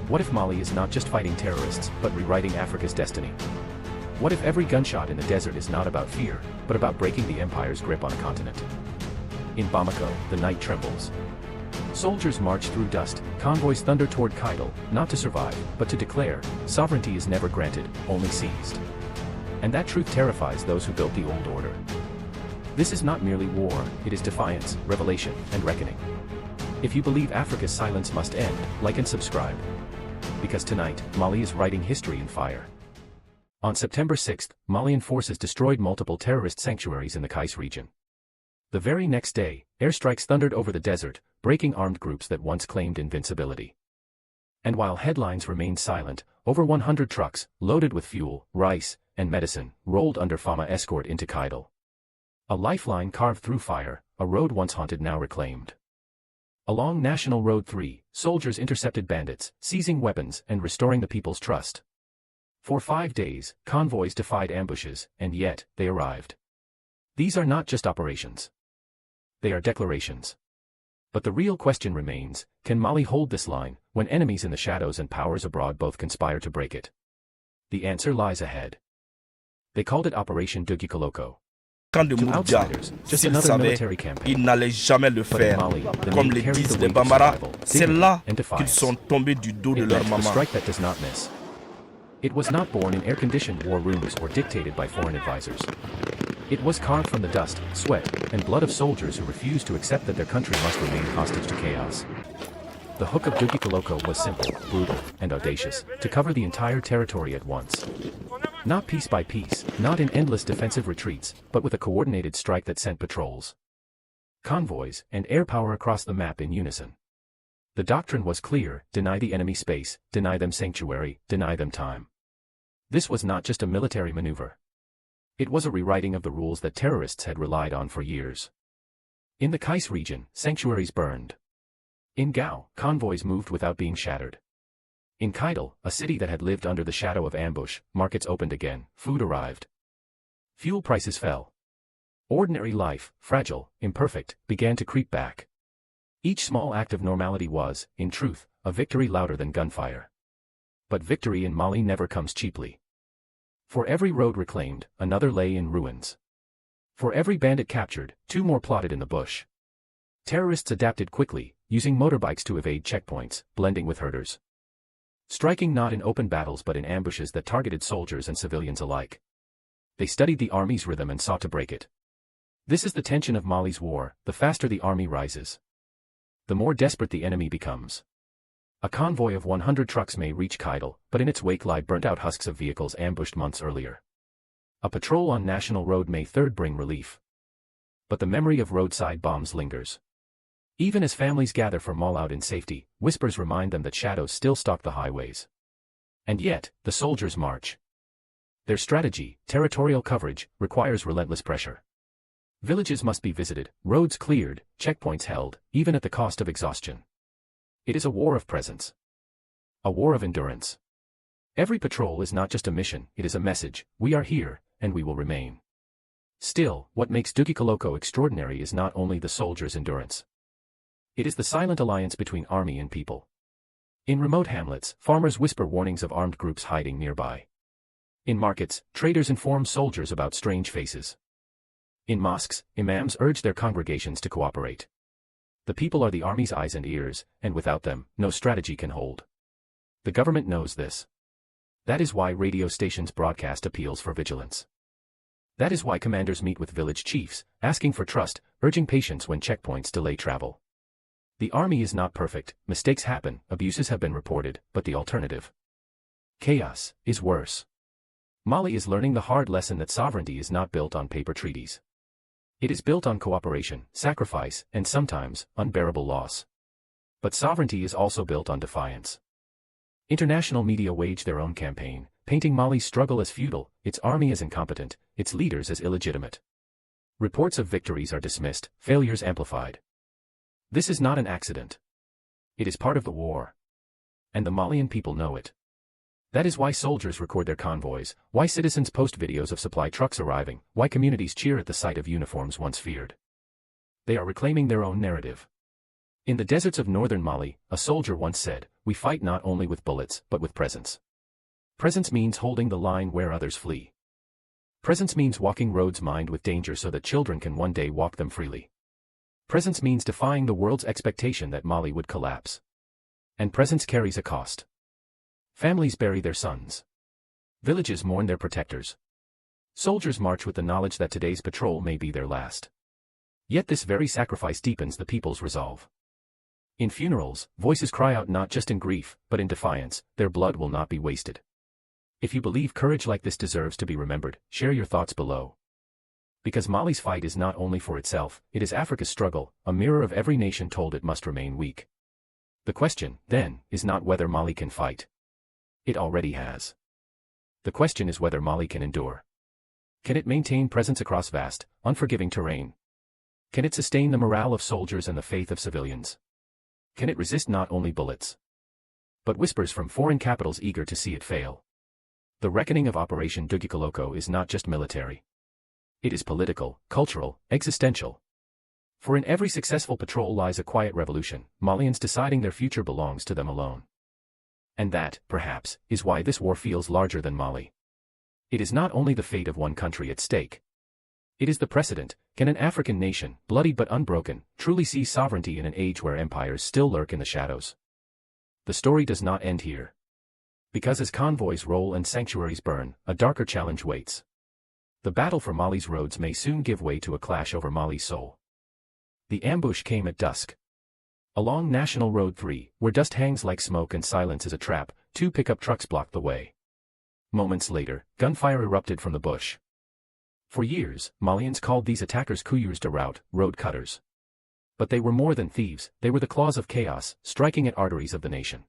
What if Mali is not just fighting terrorists, but rewriting Africa's destiny? What if every gunshot in the desert is not about fear, but about breaking the empire's grip on a continent? In Bamako, the night trembles. Soldiers march through dust, convoys thunder toward Kidal, not to survive, but to declare, sovereignty is never granted, only seized. And that truth terrifies those who built the old order. This is not merely war, it is defiance, revelation, and reckoning. If you believe Africa's silence must end, like and subscribe. Because tonight, Mali is writing history in fire. On September 6, Malian forces destroyed multiple terrorist sanctuaries in the Kais region. The very next day, airstrikes thundered over the desert, breaking armed groups that once claimed invincibility. And while headlines remained silent, over 100 trucks, loaded with fuel, rice, and medicine, rolled under FAMa escort into Kidal. A lifeline carved through fire, a road once haunted now reclaimed. Along National Road 3, soldiers intercepted bandits, seizing weapons and restoring the people's trust. For 5 days, convoys defied ambushes, and yet, they arrived. These are not just operations. They are declarations. But the real question remains, can Mali hold this line, when enemies in the shadows and powers abroad both conspire to break it? The answer lies ahead. They called it Operation Dugukoloko. To outsiders, just another military campaign. Ils n'allaient jamais le faire. Mali, Comme le disent les Bambara, c'est là qu'ils Defiance. sont tombés du dos de leur The maman. strike that does not miss. It was not born in air-conditioned war rooms or dictated by foreign advisors. It was carved from the dust, sweat, and blood of soldiers who refused to accept that their country must remain hostage to chaos. The hook of Dugukoloko was simple, brutal, and audacious, to cover the entire territory at once. Not piece by piece, not in endless defensive retreats, but with a coordinated strike that sent patrols, convoys, and air power across the map in unison. The doctrine was clear: deny the enemy space, deny them sanctuary, deny them time. This was not just a military maneuver. It was a rewriting of the rules that terrorists had relied on for years. In the Kais region, sanctuaries burned. In Gao, convoys moved without being shattered. In Kidal, a city that had lived under the shadow of ambush, markets opened again, food arrived. Fuel prices fell. Ordinary life, fragile, imperfect, began to creep back. Each small act of normality was, in truth, a victory louder than gunfire. But victory in Mali never comes cheaply. For every road reclaimed, another lay in ruins. For every bandit captured, 2 more plotted in the bush. Terrorists adapted quickly, using motorbikes to evade checkpoints, blending with herders. Striking not in open battles but in ambushes that targeted soldiers and civilians alike. They studied the army's rhythm and sought to break it. This is the tension of Mali's war: the faster the army rises, the more desperate the enemy becomes. A convoy of 100 trucks may reach Kidal, but in its wake lie burnt-out husks of vehicles ambushed months earlier. A patrol on National Road May 3 bring relief. But the memory of roadside bombs lingers. Even as families gather for mall-out in safety, whispers remind them that shadows still stalk the highways. And yet, the soldiers march. Their strategy, territorial coverage, requires relentless pressure. Villages must be visited, roads cleared, checkpoints held, even at the cost of exhaustion. It is a war of presence. A war of endurance. Every patrol is not just a mission, it is a message: we are here, and we will remain. Still, what makes Dugukoloko extraordinary is not only the soldiers' endurance. It is the silent alliance between army and people. In remote hamlets, farmers whisper warnings of armed groups hiding nearby. In markets, traders inform soldiers about strange faces. In mosques, imams urge their congregations to cooperate. The people are the army's eyes and ears, and without them, no strategy can hold. The government knows this. That is why radio stations broadcast appeals for vigilance. That is why commanders meet with village chiefs, asking for trust, urging patience when checkpoints delay travel. The army is not perfect, mistakes happen, abuses have been reported, but the alternative, chaos, is worse. Mali is learning the hard lesson that sovereignty is not built on paper treaties. It is built on cooperation, sacrifice, and sometimes, unbearable loss. But sovereignty is also built on defiance. International media wage their own campaign, painting Mali's struggle as futile, its army as incompetent, its leaders as illegitimate. Reports of victories are dismissed, failures amplified. This is not an accident. It is part of the war. And the Malian people know it. That is why soldiers record their convoys, why citizens post videos of supply trucks arriving, why communities cheer at the sight of uniforms once feared. They are reclaiming their own narrative. In the deserts of northern Mali, a soldier once said, "We fight not only with bullets but with presence." Presence means holding the line where others flee. Presence means walking roads mined with danger so that children can one day walk them freely. Presence means defying the world's expectation that Mali would collapse. And presence carries a cost. Families bury their sons. Villages mourn their protectors. Soldiers march with the knowledge that today's patrol may be their last. Yet this very sacrifice deepens the people's resolve. In funerals, voices cry out not just in grief, but in defiance, their blood will not be wasted. If you believe courage like this deserves to be remembered, share your thoughts below. Because Mali's fight is not only for itself, it is Africa's struggle, a mirror of every nation told it must remain weak. The question, then, is not whether Mali can fight. It already has. The question is whether Mali can endure. Can it maintain presence across vast, unforgiving terrain? Can it sustain the morale of soldiers and the faith of civilians? Can it resist not only bullets, but whispers from foreign capitals eager to see it fail? The reckoning of Operation Dugukoloko is not just military. It is political, cultural, existential. For in every successful patrol lies a quiet revolution, Malians deciding their future belongs to them alone. And that, perhaps, is why this war feels larger than Mali. It is not only the fate of one country at stake. It is the precedent. Can an African nation, bloodied but unbroken, truly seize sovereignty in an age where empires still lurk in the shadows? The story does not end here. Because as convoys roll and sanctuaries burn, a darker challenge waits. The battle for Mali's roads may soon give way to a clash over Mali's soul. The ambush came at dusk. Along National Road 3, where dust hangs like smoke and silence is a trap, 2 pickup trucks blocked the way. Moments later, gunfire erupted from the bush. For years, Malians called these attackers coureurs de route, road cutters. But they were more than thieves, they were the claws of chaos, striking at arteries of the nation.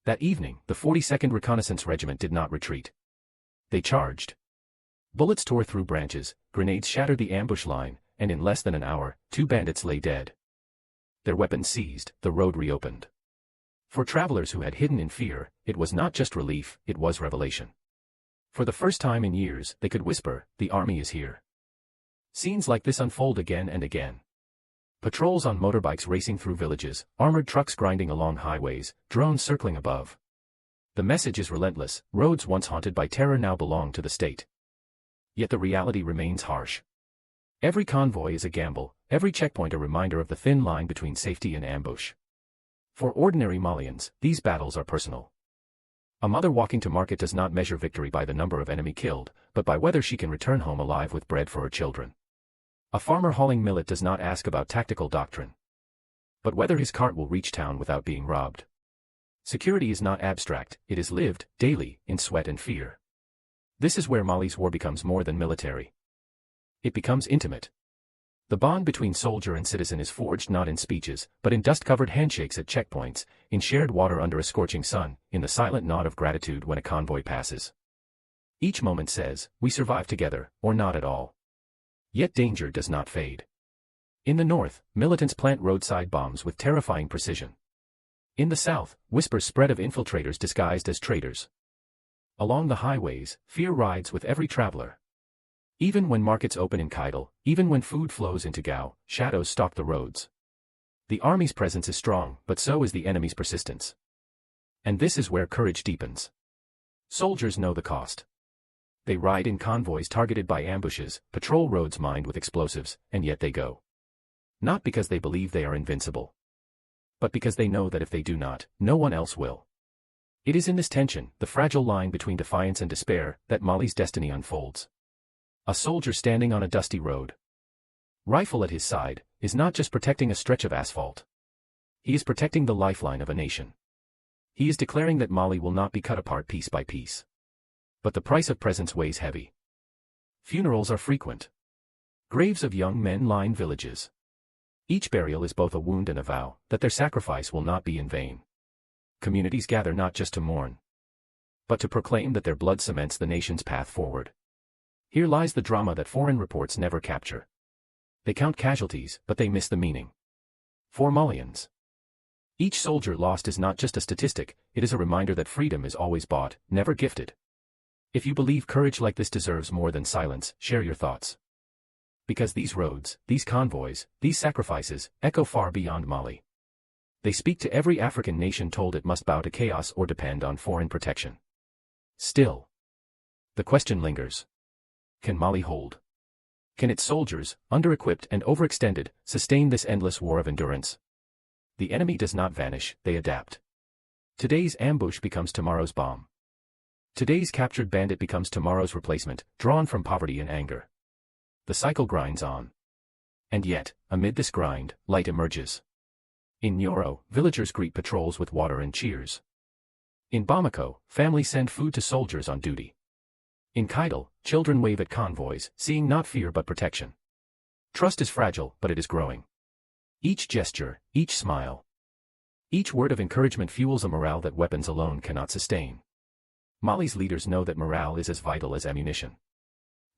That evening, the 42nd Reconnaissance Regiment did not retreat. They charged. Bullets tore through branches, grenades shattered the ambush line, and in less than an hour, 2 bandits lay dead. Their weapons seized, the road reopened. For travelers who had hidden in fear, it was not just relief, it was revelation. For the first time in years, they could whisper, "The army is here." Scenes like this unfold again and again. Patrols on motorbikes racing through villages, armored trucks grinding along highways, drones circling above. The message is relentless, roads once haunted by terror now belong to the state. Yet the reality remains harsh. Every convoy is a gamble, every checkpoint a reminder of the thin line between safety and ambush. For ordinary Malians, these battles are personal. A mother walking to market does not measure victory by the number of enemy killed, but by whether she can return home alive with bread for her children. A farmer hauling millet does not ask about tactical doctrine, but whether his cart will reach town without being robbed. Security is not abstract, it is lived, daily, in sweat and fear. This is where Mali's war becomes more than military. It becomes intimate. The bond between soldier and citizen is forged not in speeches, but in dust-covered handshakes at checkpoints, in shared water under a scorching sun, in the silent nod of gratitude when a convoy passes. Each moment says, we survive together, or not at all. Yet danger does not fade. In the north, militants plant roadside bombs with terrifying precision. In the south, whispers spread of infiltrators disguised as traitors. Along the highways, fear rides with every traveler. Even when markets open in Kidal, even when food flows into Gao, shadows stalk the roads. The army's presence is strong, but so is the enemy's persistence. And this is where courage deepens. Soldiers know the cost. They ride in convoys targeted by ambushes, patrol roads mined with explosives, and yet they go. Not because they believe they are invincible, but because they know that if they do not, no one else will. It is in this tension, the fragile line between defiance and despair, that Mali's destiny unfolds. A soldier standing on a dusty road, rifle at his side, is not just protecting a stretch of asphalt. He is protecting the lifeline of a nation. He is declaring that Mali will not be cut apart piece by piece. But the price of presence weighs heavy. Funerals are frequent. Graves of young men line villages. Each burial is both a wound and a vow that their sacrifice will not be in vain. Communities gather not just to mourn, but to proclaim that their blood cements the nation's path forward. Here lies the drama that foreign reports never capture. They count casualties, but they miss the meaning. For Malians, each soldier lost is not just a statistic, it is a reminder that freedom is always bought, never gifted. If you believe courage like this deserves more than silence, share your thoughts. Because these roads, these convoys, these sacrifices, echo far beyond Mali. They speak to every African nation told it must bow to chaos or depend on foreign protection. Still, the question lingers. Can Mali hold? Can its soldiers, under-equipped and overextended, sustain this endless war of endurance? The enemy does not vanish, they adapt. Today's ambush becomes tomorrow's bomb. Today's captured bandit becomes tomorrow's replacement, drawn from poverty and anger. The cycle grinds on. And yet, amid this grind, light emerges. In Nyoro, villagers greet patrols with water and cheers. In Bamako, families send food to soldiers on duty. In Kidal, children wave at convoys, seeing not fear but protection. Trust is fragile, but it is growing. Each gesture, each smile, each word of encouragement fuels a morale that weapons alone cannot sustain. Mali's leaders know that morale is as vital as ammunition.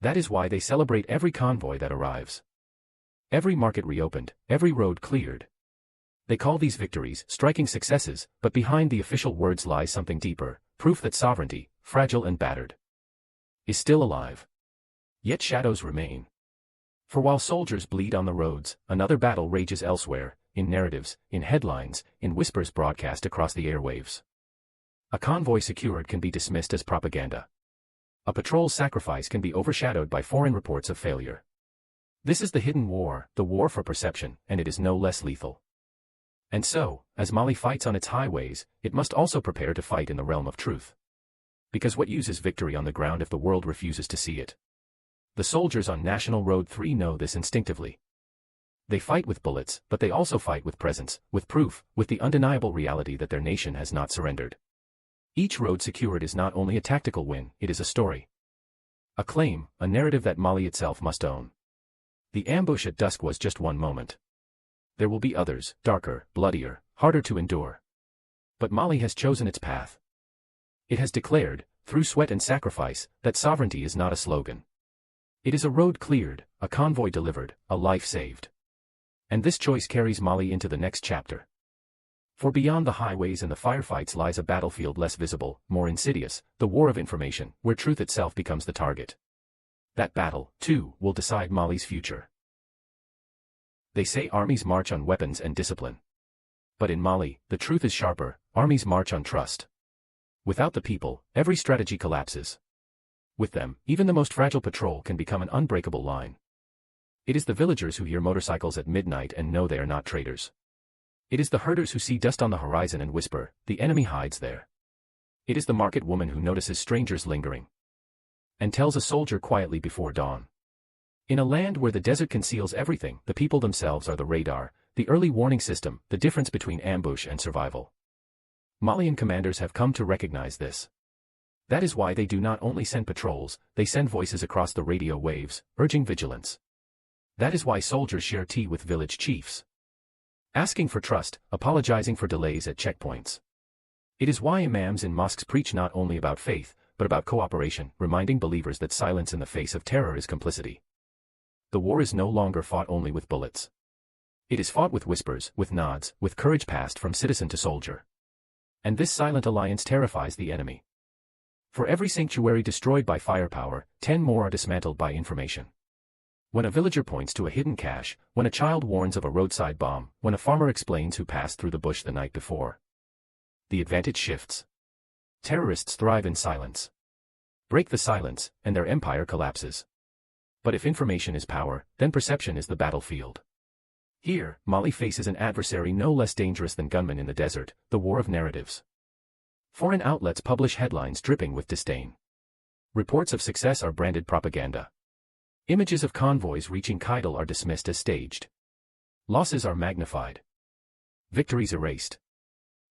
That is why they celebrate every convoy that arrives. Every market reopened, every road cleared. They call these victories striking successes, but behind the official words lies something deeper, proof that sovereignty, fragile and battered, is still alive. Yet shadows remain. For while soldiers bleed on the roads, another battle rages elsewhere, in narratives, in headlines, in whispers broadcast across the airwaves. A convoy secured can be dismissed as propaganda. A patrol's sacrifice can be overshadowed by foreign reports of failure. This is the hidden war, the war for perception, and it is no less lethal. And so, as Mali fights on its highways, it must also prepare to fight in the realm of truth. Because what use is victory on the ground if the world refuses to see it? The soldiers on National Road 3 know this instinctively. They fight with bullets, but they also fight with presence, with proof, with the undeniable reality that their nation has not surrendered. Each road secured is not only a tactical win, it is a story. A claim, a narrative that Mali itself must own. The ambush at dusk was just one moment. There will be others, darker, bloodier, harder to endure. But Mali has chosen its path. It has declared, through sweat and sacrifice, that sovereignty is not a slogan. It is a road cleared, a convoy delivered, a life saved. And this choice carries Mali into the next chapter. For beyond the highways and the firefights lies a battlefield less visible, more insidious, the war of information, where truth itself becomes the target. That battle, too, will decide Mali's future. They say armies march on weapons and discipline. But in Mali, the truth is sharper, armies march on trust. Without the people, every strategy collapses. With them, even the most fragile patrol can become an unbreakable line. It is the villagers who hear motorcycles at midnight and know they are not traitors. It is the herders who see dust on the horizon and whisper, the enemy hides there. It is the market woman who notices strangers lingering and tells a soldier quietly before dawn. In a land where the desert conceals everything, the people themselves are the radar, the early warning system, the difference between ambush and survival. Malian commanders have come to recognize this. That is why they do not only send patrols, they send voices across the radio waves, urging vigilance. That is why soldiers share tea with village chiefs, asking for trust, apologizing for delays at checkpoints. It is why imams in mosques preach not only about faith, but about cooperation, reminding believers that silence in the face of terror is complicity. The war is no longer fought only with bullets. It is fought with whispers, with nods, with courage passed from citizen to soldier. And this silent alliance terrifies the enemy. For every sanctuary destroyed by firepower, 10 more are dismantled by information. When a villager points to a hidden cache, when a child warns of a roadside bomb, when a farmer explains who passed through the bush the night before, the advantage shifts. Terrorists thrive in silence. Break the silence, and their empire collapses. But if information is power, then perception is the battlefield. Here, Mali faces an adversary no less dangerous than gunmen in the desert, the war of narratives. Foreign outlets publish headlines dripping with disdain. Reports of success are branded propaganda. Images of convoys reaching Kidal are dismissed as staged. Losses are magnified. Victories erased.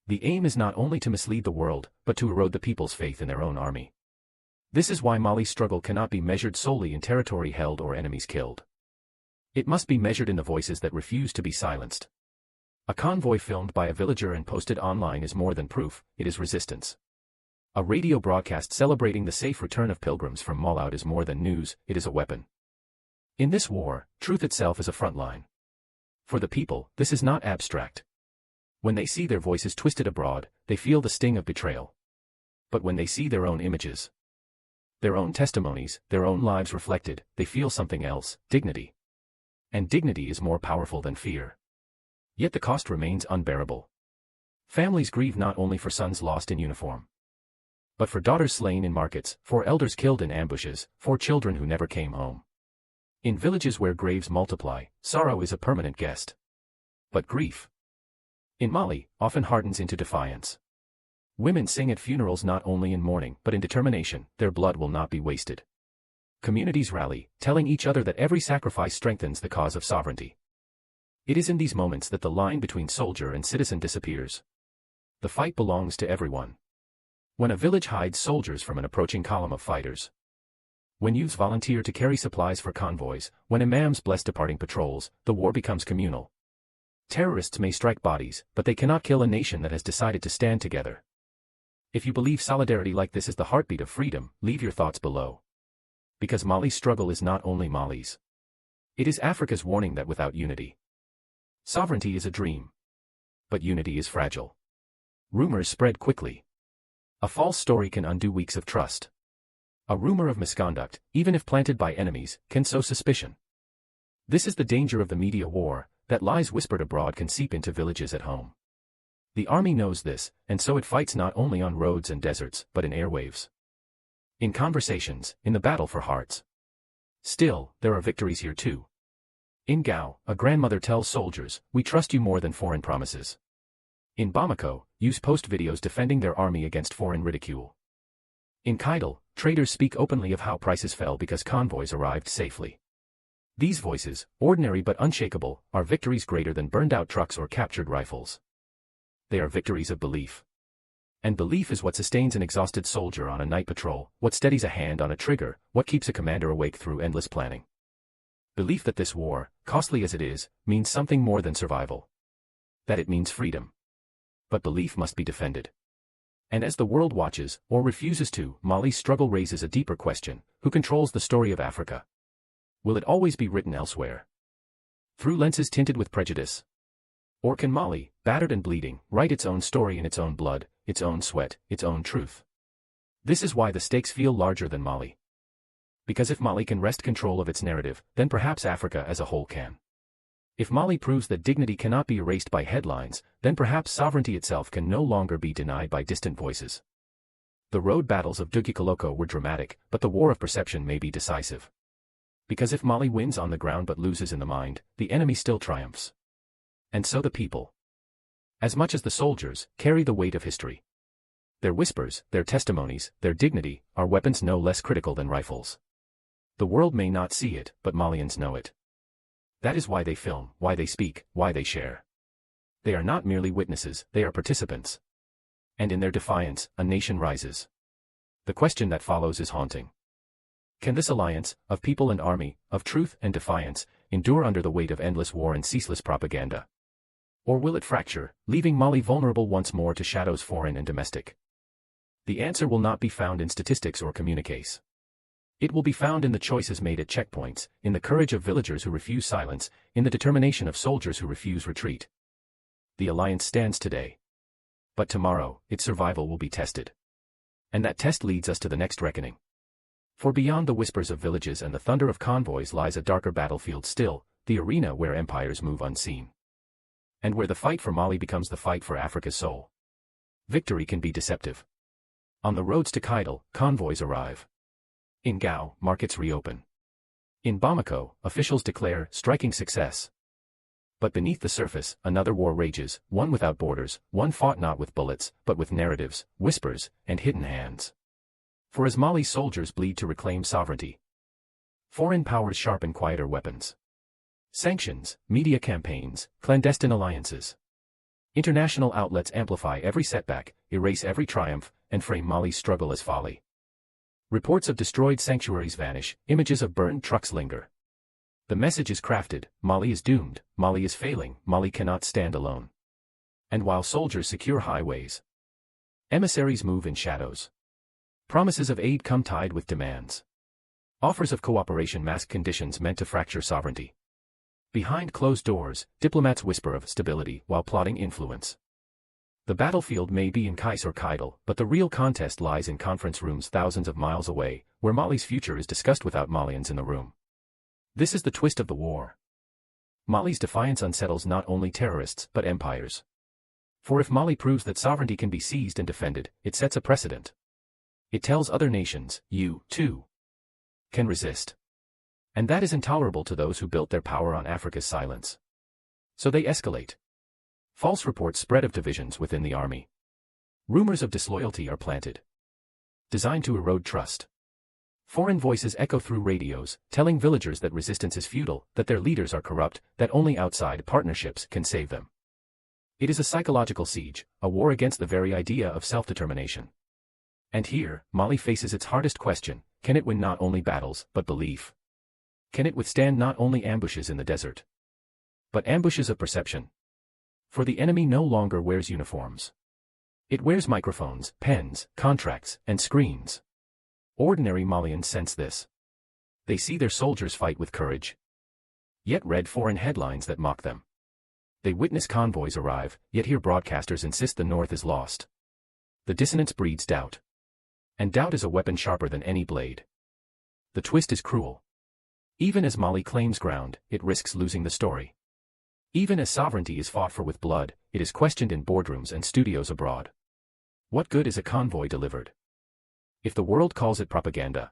The aim is not only to mislead the world, but to erode the people's faith in their own army. This is why Mali's struggle cannot be measured solely in territory held or enemies killed. It must be measured in the voices that refuse to be silenced. A convoy filmed by a villager and posted online is more than proof, it is resistance. A radio broadcast celebrating the safe return of pilgrims from Maulaud is more than news, it is a weapon. In this war, truth itself is a front line. For the people, this is not abstract. When they see their voices twisted abroad, they feel the sting of betrayal. But when they see their own images, their own testimonies, their own lives reflected, they feel something else, dignity. And dignity is more powerful than fear. Yet the cost remains unbearable. Families grieve not only for sons lost in uniform, but for daughters slain in markets, for elders killed in ambushes, for children who never came home. In villages where graves multiply, sorrow is a permanent guest. But grief, in Mali, often hardens into defiance. Women sing at funerals not only in mourning but in determination, their blood will not be wasted. Communities rally, telling each other that every sacrifice strengthens the cause of sovereignty. It is in these moments that the line between soldier and citizen disappears. The fight belongs to everyone. When a village hides soldiers from an approaching column of fighters, when youths volunteer to carry supplies for convoys, when imams bless departing patrols, the war becomes communal. Terrorists may strike bodies, but they cannot kill a nation that has decided to stand together. If you believe solidarity like this is the heartbeat of freedom, leave your thoughts below. Because Mali's struggle is not only Mali's. It is Africa's warning that without unity, sovereignty is a dream. But unity is fragile. Rumors spread quickly. A false story can undo weeks of trust. A rumor of misconduct, even if planted by enemies, can sow suspicion. This is the danger of the media war, that lies whispered abroad can seep into villages at home. The army knows this, and so it fights not only on roads and deserts, but in airwaves. In conversations, in the battle for hearts. Still, there are victories here too. In Gao, a grandmother tells soldiers, "We trust you more than foreign promises." In Bamako, youths post videos defending their army against foreign ridicule. In Kidal, traders speak openly of how prices fell because convoys arrived safely. These voices, ordinary but unshakable, are victories greater than burned-out trucks or captured rifles. They are victories of belief. And belief is what sustains an exhausted soldier on a night patrol, what steadies a hand on a trigger, what keeps a commander awake through endless planning. Belief that this war, costly as it is, means something more than survival. That it means freedom. But belief must be defended. And as the world watches, or refuses to, Mali's struggle raises a deeper question: who controls the story of Africa? Will it always be written elsewhere? Through lenses tinted with prejudice? Or can Mali, battered and bleeding, write its own story in its own blood, its own sweat, its own truth? This is why the stakes feel larger than Mali. Because if Mali can wrest control of its narrative, then perhaps Africa as a whole can. If Mali proves that dignity cannot be erased by headlines, then perhaps sovereignty itself can no longer be denied by distant voices. The road battles of Dugukoloko were dramatic, but the war of perception may be decisive. Because if Mali wins on the ground but loses in the mind, the enemy still triumphs. And so the people, as much as the soldiers, carry the weight of history. Their whispers, their testimonies, their dignity, are weapons no less critical than rifles. The world may not see it, but Malians know it. That is why they film, why they speak, why they share. They are not merely witnesses, they are participants. And in their defiance, a nation rises. The question that follows is haunting. Can this alliance, of people and army, of truth and defiance, endure under the weight of endless war and ceaseless propaganda? Or will it fracture, leaving Mali vulnerable once more to shadows foreign and domestic? The answer will not be found in statistics or communiques. It will be found in the choices made at checkpoints, in the courage of villagers who refuse silence, in the determination of soldiers who refuse retreat. The alliance stands today. But tomorrow, its survival will be tested. And that test leads us to the next reckoning. For beyond the whispers of villages and the thunder of convoys lies a darker battlefield still, the arena where empires move unseen. And where the fight for Mali becomes the fight for Africa's soul. Victory can be deceptive. On the roads to Kidal, convoys arrive. In Gao, markets reopen. In Bamako, officials declare striking success. But beneath the surface, another war rages, one without borders, one fought not with bullets, but with narratives, whispers, and hidden hands. For as Mali's soldiers bleed to reclaim sovereignty, foreign powers sharpen quieter weapons. Sanctions, media campaigns, clandestine alliances. International outlets amplify every setback, erase every triumph, and frame Mali's struggle as folly. Reports of destroyed sanctuaries vanish, images of burned trucks linger. The message is crafted: Mali is doomed, Mali is failing, Mali cannot stand alone. And while soldiers secure highways, emissaries move in shadows. Promises of aid come tied with demands. Offers of cooperation mask conditions meant to fracture sovereignty. Behind closed doors, diplomats whisper of stability while plotting influence. The battlefield may be in Kais or Kidal, but the real contest lies in conference rooms thousands of miles away, where Mali's future is discussed without Malians in the room. This is the twist of the war. Mali's defiance unsettles not only terrorists but empires. For if Mali proves that sovereignty can be seized and defended, it sets a precedent. It tells other nations, you, too, can resist. And that is intolerable to those who built their power on Africa's silence. So they escalate. False reports spread of divisions within the army. Rumors of disloyalty are planted, designed to erode trust. Foreign voices echo through radios, telling villagers that resistance is futile, that their leaders are corrupt, that only outside partnerships can save them. It is a psychological siege, a war against the very idea of self-determination. And here, Mali faces its hardest question: can it win not only battles, but belief? Can it withstand not only ambushes in the desert, but ambushes of perception? For the enemy no longer wears uniforms. It wears microphones, pens, contracts, and screens. Ordinary Malians sense this. They see their soldiers fight with courage, yet read foreign headlines that mock them. They witness convoys arrive, yet hear broadcasters insist the North is lost. The dissonance breeds doubt. And doubt is a weapon sharper than any blade. The twist is cruel. Even as Mali claims ground, it risks losing the story. Even as sovereignty is fought for with blood, it is questioned in boardrooms and studios abroad. What good is a convoy delivered if the world calls it propaganda?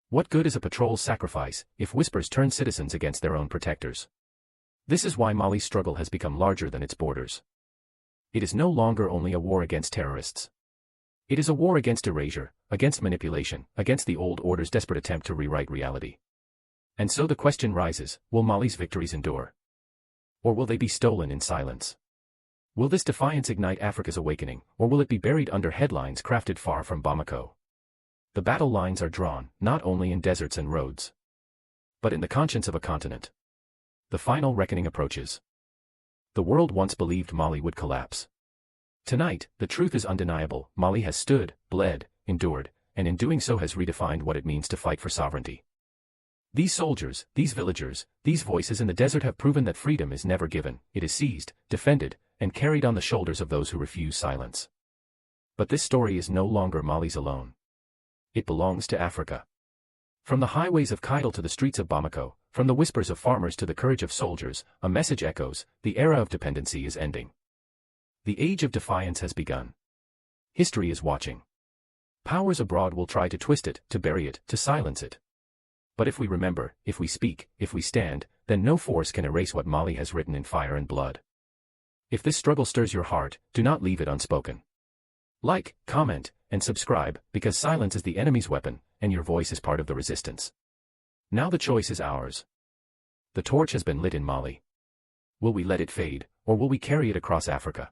What good is a patrol's sacrifice if whispers turn citizens against their own protectors? This is why Mali's struggle has become larger than its borders. It is no longer only a war against terrorists. It is a war against erasure, against manipulation, against the old order's desperate attempt to rewrite reality. And so the question rises: will Mali's victories endure? Or will they be stolen in silence? Will this defiance ignite Africa's awakening, or will it be buried under headlines crafted far from Bamako? The battle lines are drawn, not only in deserts and roads, but in the conscience of a continent. The final reckoning approaches. The world once believed Mali would collapse. Tonight, the truth is undeniable: Mali has stood, bled, endured, and in doing so has redefined what it means to fight for sovereignty. These soldiers, these villagers, these voices in the desert have proven that freedom is never given, it is seized, defended, and carried on the shoulders of those who refuse silence. But this story is no longer Mali's alone. It belongs to Africa. From the highways of Kidal to the streets of Bamako, from the whispers of farmers to the courage of soldiers, a message echoes: the era of dependency is ending. The age of defiance has begun. History is watching. Powers abroad will try to twist it, to bury it, to silence it. But if we remember, if we speak, if we stand, then no force can erase what Mali has written in fire and blood. If this struggle stirs your heart, do not leave it unspoken. Like, comment, and subscribe, because silence is the enemy's weapon, and your voice is part of the resistance. Now the choice is ours. The torch has been lit in Mali. Will we let it fade, or will we carry it across Africa?